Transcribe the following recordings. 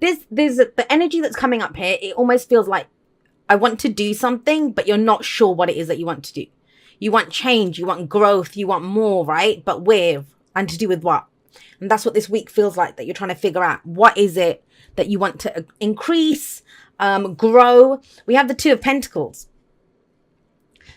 there's the energy that's coming up here. It almost feels like I want to do something, but you're not sure what it is that you want to do. You want change, you want growth, you want more, right? But and to do with what? And that's what this week feels like, that you're trying to figure out. What is it that you want to increase, grow? We have the Two of Pentacles.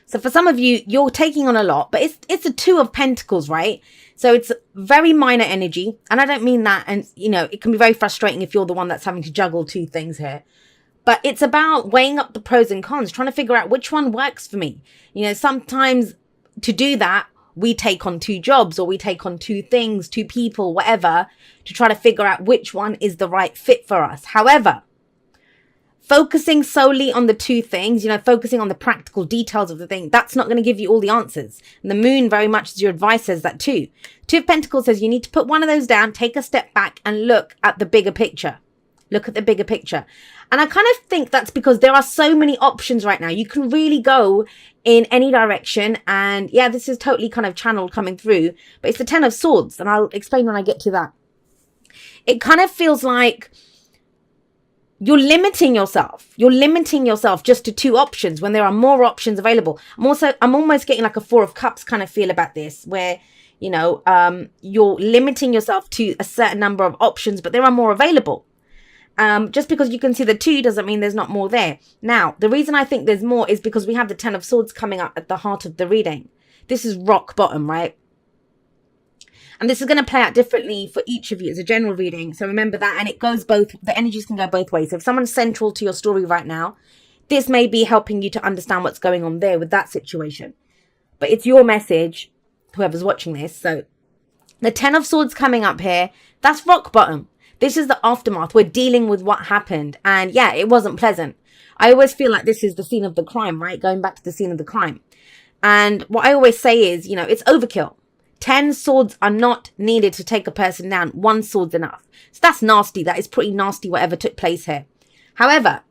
So for some of you, you're taking on a lot, but it's a Two of Pentacles, right? So it's very minor energy. And I don't mean that. And, it can be very frustrating if you're the one that's having to juggle two things here. But it's about weighing up the pros and cons, trying to figure out which one works for me. Sometimes to do that, we take on two jobs, or we take on two things, two people, whatever, to try to figure out which one is the right fit for us. However, focusing solely on the two things, focusing on the practical details of the thing, that's not going to give you all the answers. And the moon very much as your advice says that too. Two of Pentacles says you need to put one of those down, take a step back and look at the bigger picture. Look at the bigger picture. And I kind of think that's because there are so many options right now. You can really go in any direction. And yeah, this is totally kind of channeled coming through. But it's the Ten of Swords. And I'll explain when I get to that. It kind of feels like you're limiting yourself. You're limiting yourself just to two options when there are more options available. I'm almost getting like a Four of Cups kind of feel about this, where, you're limiting yourself to a certain number of options, but there are more available. Just because you can see the two doesn't mean there's not more there. Now, the reason I think there's more is because we have the Ten of Swords coming up at the heart of the reading. This is rock bottom, right? And this is going to play out differently for each of you. It's a general reading. So remember that. And it goes the energies can go both ways. So if someone's central to your story right now, this may be helping you to understand what's going on there with that situation. But it's your message, whoever's watching this. So the Ten of Swords coming up here, that's rock bottom. This is the aftermath. We're dealing with what happened. And yeah, it wasn't pleasant. I always feel like this is the scene of the crime, right? Going back to the scene of the crime. And what I always say is, it's overkill. 10 swords are not needed to take a person down. One sword's enough. So that's nasty. That is pretty nasty, whatever took place here. However,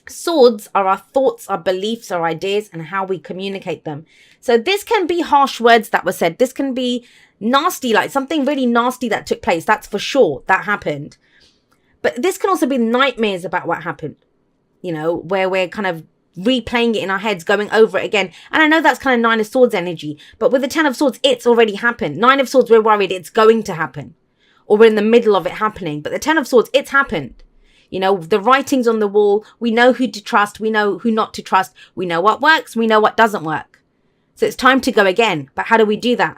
swords are our thoughts, our beliefs, our ideas, and how we communicate them. So this can be harsh words that were said. This can be nasty, like something really nasty that took place. That's for sure. That happened. But this can also be nightmares about what happened, where we're kind of replaying it in our heads, going over it again. And I know that's kind of Nine of Swords energy, but with the Ten of Swords, it's already happened. Nine of Swords, we're worried it's going to happen, or we're in the middle of it happening. But the Ten of Swords, it's happened. The writing's on the wall. We know who to trust. We know who not to trust. We know what works. We know what doesn't work. So it's time to go again. But how do we do that?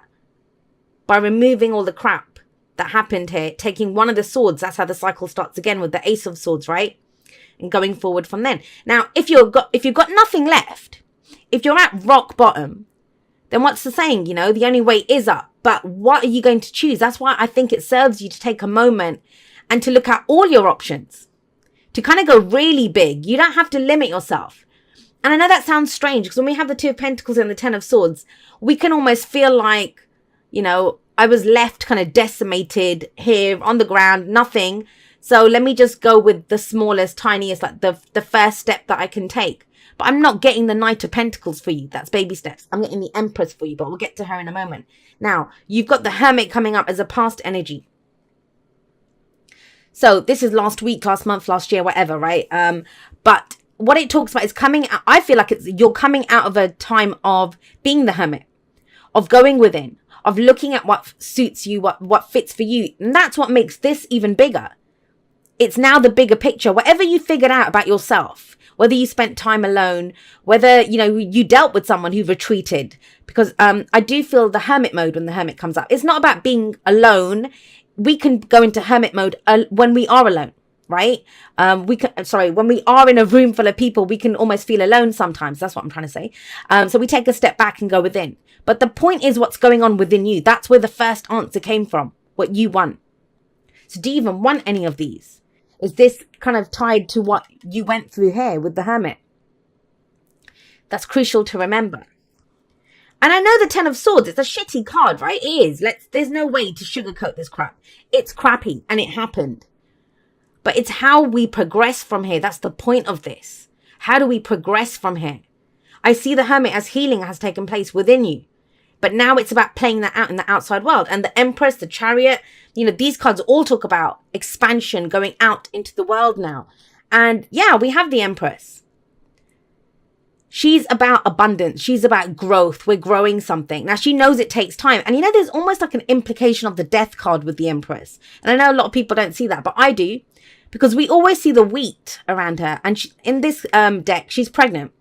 By removing all the crap that happened here, taking one of the swords. That's how the cycle starts again with the Ace of Swords, right? And going forward from then. Now, if you've got nothing left, if you're at rock bottom, then what's the saying? The only way is up. But what are you going to choose? That's why I think it serves you to take a moment and to look at all your options, to kind of go really big. You don't have to limit yourself. And I know that sounds strange, because when we have the Two of Pentacles and the Ten of Swords, we can almost feel like, I was left kind of decimated here on the ground, nothing. So let me just go with the smallest, tiniest, like the first step that I can take. But I'm not getting the Knight of Pentacles for you. That's baby steps. I'm getting the Empress for you, but we'll get to her in a moment. Now, you've got the Hermit coming up as a past energy. So this is last week, last month, last year, whatever, right? But what it talks about is coming out. I feel like you're coming out of a time of being the Hermit, of going within, of looking at what suits you, what fits for you. And that's what makes this even bigger. It's now the bigger picture. Whatever you figured out about yourself, whether you spent time alone, whether, you dealt with someone who retreated, because I do feel the Hermit mode when the Hermit comes up. It's not about being alone. We can go into Hermit mode when we are alone, right? When we are in a room full of people, we can almost feel alone sometimes. That's what I'm trying to say. So we take a step back and go within. But the point is what's going on within you. That's where the first answer came from, what you want. So do you even want any of these? Is this kind of tied to what you went through here with the Hermit? That's crucial to remember. And I know the Ten of Swords, it's a shitty card, right? It is. There's no way to sugarcoat this crap. It's crappy and it happened. But it's how we progress from here. That's the point of this. How do we progress from here? I see the Hermit as healing has taken place within you. But now it's about playing that out in the outside world. And the Empress, the Chariot, You know, these cards all talk about expansion, going out into the world now. And yeah, we have the Empress. She's about abundance. She's about growth. We're growing something. Now, she knows it takes time. And you know, there's almost like an implication of the Death card with the Empress. And I know a lot of people don't see that, but I do. Because we always see the wheat around her. And in this deck, she's pregnant.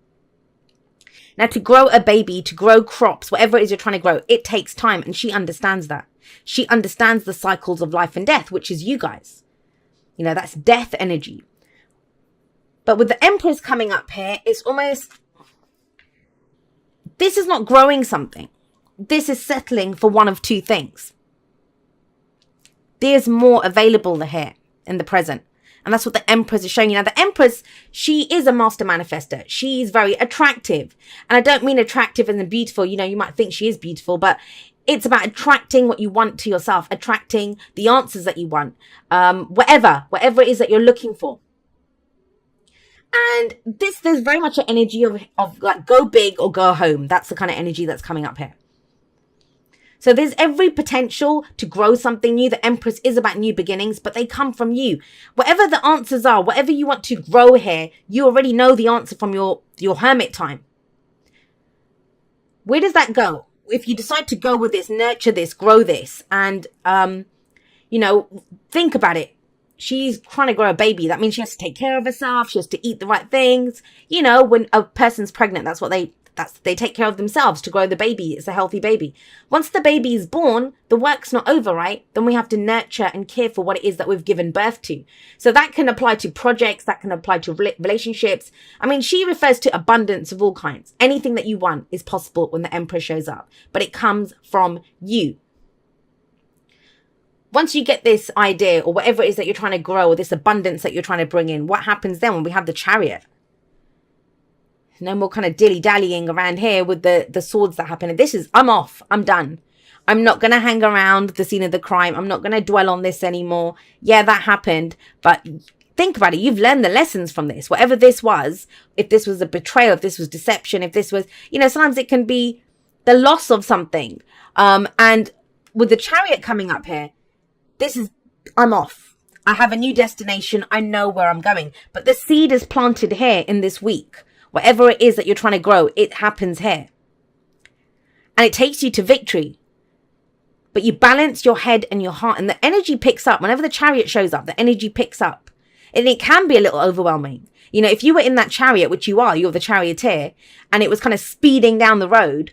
Now, to grow a baby, to grow crops, whatever it is you're trying to grow, it takes time. And she understands that. She understands the cycles of life and death, which is you guys. You know, that's death energy. But with the Empress coming up here, it's almost... This is not growing something. This is settling for one of two things. There's more available here in the present. And that's what the Empress is showing you. Now, the Empress, she is a master manifester. She's very attractive. And I don't mean attractive as in beautiful. You know, you might think she is beautiful, but it's about attracting what you want to yourself, attracting the answers that you want, whatever it is that you're looking for. And there's very much an energy of like go big or go home. That's the kind of energy that's coming up here. So there's every potential to grow something new. The Empress is about new beginnings, but they come from you. Whatever the answers are, whatever you want to grow here, you already know the answer from your hermit time. Where does that go? If you decide to go with this, nurture this, grow this, and, you know, think about it. She's trying to grow a baby. That means she has to take care of herself. She has to eat the right things. You know, when a person's pregnant, that's what they take care of themselves to grow the baby. It's a healthy baby. Once the baby is born, the work's not over, right? Then we have to nurture and care for what it is that we've given birth to. So that can apply to projects. That can apply to relationships. I mean, she refers to abundance of all kinds. Anything that you want is possible when the Emperor shows up, but it comes from you. Once you get this idea or whatever it is that you're trying to grow or this abundance that you're trying to bring in, what happens then when we have the Chariot? No more kind of dilly-dallying around here with the swords that happen. And this is, I'm off. I'm done. I'm not going to hang around the scene of the crime. I'm not going to dwell on this anymore. Yeah, that happened. But think about it. You've learned the lessons from this. Whatever this was, if this was a betrayal, if this was deception, if this was, you know, sometimes it can be the loss of something. And with the Chariot coming up here, this is, I'm off. I have a new destination. I know where I'm going. But the seed is planted here in this week. Whatever it is that you're trying to grow, it happens here. And it takes you to victory. But you balance your head and your heart. And the energy picks up. Whenever the Chariot shows up, the energy picks up. And it can be a little overwhelming. You know, if you were in that chariot, which you are, you're the charioteer, and it was kind of speeding down the road,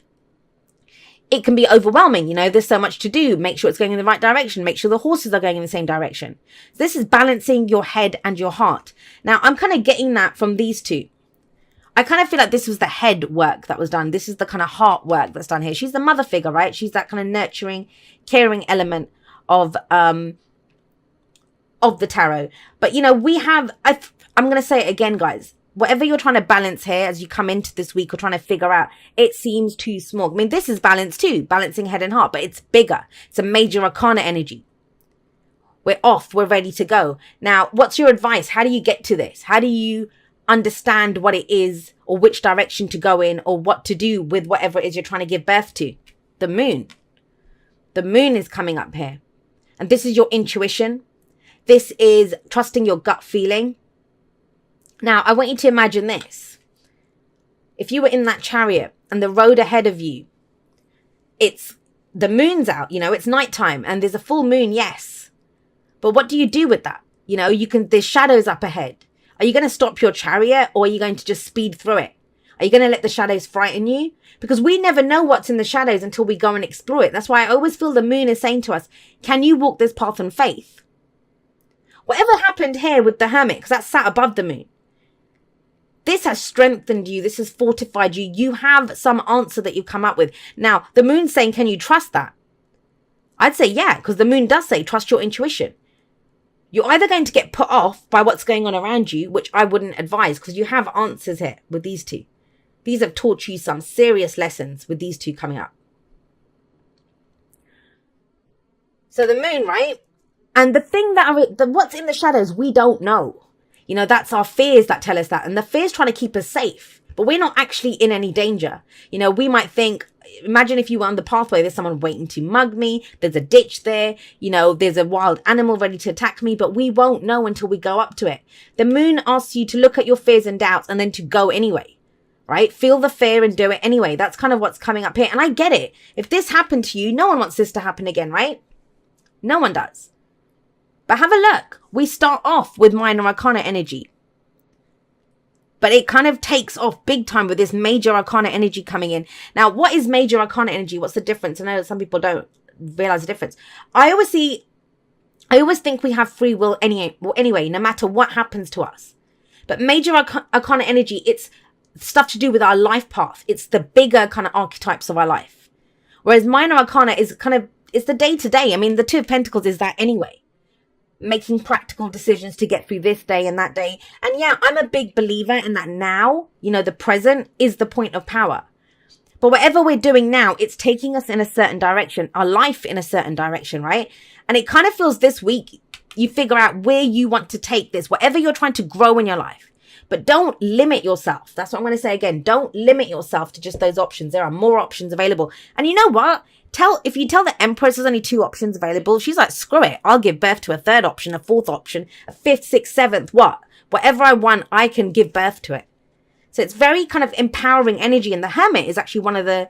it can be overwhelming. You know, there's so much to do. Make sure it's going in the right direction. Make sure the horses are going in the same direction. So this is balancing your head and your heart. Now, I'm kind of getting that from these two. I kind of feel like this was the head work that was done. This is the kind of heart work that's done here. She's the mother figure, right? She's that kind of nurturing, caring element of the tarot. But, you know, we have, I'm going to say it again, guys. Whatever you're trying to balance here as you come into this week or trying to figure out, it seems too small. I mean, this is balance too, balancing head and heart, but it's bigger. It's a major arcana energy. We're off. We're ready to go. Now, what's your advice? How do you get to this? How do you understand what it is or which direction to go in or what to do with whatever it is you're trying to give birth to? The moon. The moon is coming up here. And this is your intuition. This is trusting your gut feeling. Now, I want you to imagine this. If you were in that chariot and the road ahead of you, it's the moon's out, you know, it's nighttime and there's a full moon, yes. But what do you do with that? You know, there's shadows up ahead. Are you going to stop your chariot or are you going to just speed through it? Are you going to let the shadows frighten you? Because we never know what's in the shadows until we go and explore it. That's why I always feel the moon is saying to us, can you walk this path in faith? Whatever happened here with the hermit, because that's sat above the moon, this has strengthened you. This has fortified you. You have some answer that you've come up with. Now, the moon's saying, can you trust that? I'd say, yeah, because the moon does say, trust your intuition. You're either going to get put off by what's going on around you, which I wouldn't advise, because you have answers here with these two. These have taught you some serious lessons with these two coming up. So the moon, right? And the thing what's in the shadows, we don't know. You know, that's our fears that tell us that. And the fear's trying to keep us safe. But we're not actually in any danger. You know, we might think, imagine if you were on the pathway, there's someone waiting to mug me, there's a ditch there, there's a wild animal ready to attack me, but we won't know until we go up to it. The moon asks you to look at your fears and doubts and then to go anyway, right? Feel the fear and do it anyway. That's kind of what's coming up here. And I get it. If this happened to you, no one wants this to happen again, right? No one does. But have a look. We start off with minor arcana energy. But it kind of takes off big time with this major arcana energy coming in. Now, what is major arcana energy? What's the difference? I know that some people don't realize the difference. I always think we have free will anyway, no matter what happens to us. But major arcana energy, it's stuff to do with our life path. It's the bigger kind of archetypes of our life. Whereas minor arcana is it's the day to day. I mean, the Two of Pentacles is that anyway. Making practical decisions to get through this day and that day. And yeah, I'm a big believer in that now, the present is the point of power. But whatever we're doing now, it's taking us in a certain direction, our life in a certain direction, right? And it kind of feels this week, you figure out where you want to take this, whatever you're trying to grow in your life. But don't limit yourself. That's what I'm going to say again. Don't limit yourself to just those options. There are more options available. And you know what? If you tell the Empress there's only 2 options available, she's like, screw it. I'll give birth to a 3rd option, a 4th option, a 5th, 6th, 7th, whatever I want, I can give birth to it. So it's very kind of empowering energy. And the Hermit is actually one of the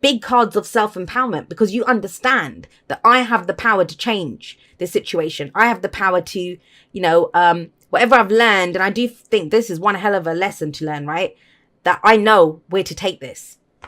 big cards of self-empowerment, because you understand that I have the power to change this situation. I have the power to, whatever I've learned. And I do think this is one hell of a lesson to learn, right? That I know where to take this.